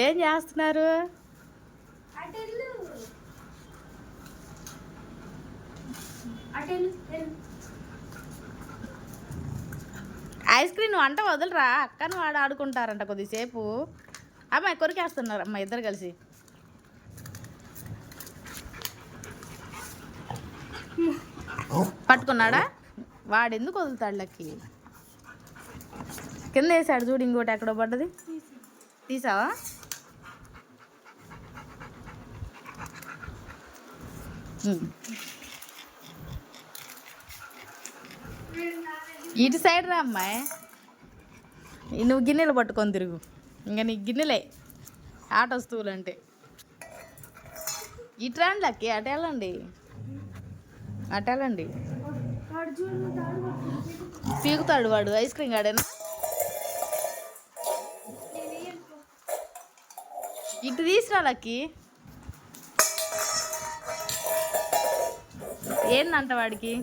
ఏం చేస్తున్నారు? Ice cream నువ్వు అంట వదలరా, అక్కను వాడు ఆడుకుంటారంట కొద్దిసేపు. అమ్మాయి కొరికేస్తున్నారు అమ్మ ఇద్దరు కలిసి. పట్టుకున్నాడా వాడు? ఎందుకు వదులుతాడు? లక్కి కింద వేసాడు చూడు, ఇంకోటి ఎక్కడో పడ్డది. తీసావా? ఇటు సైడ్ రా అమ్మాయి, నువ్వు గిన్నెలు పట్టుకొని తిరుగు. ఇంకా నీకు గిన్నెలే ఆట వస్తువులు అంటే. ఇటు రండి లక్కి, అటు వెళ్ళండి, అటు వెళ్ళండి. పీకుతాడు వాడు, ఐస్ క్రీమ్ గాడేనా? ఇటు తీసురా లక్కి. ఏందంట వాడికి?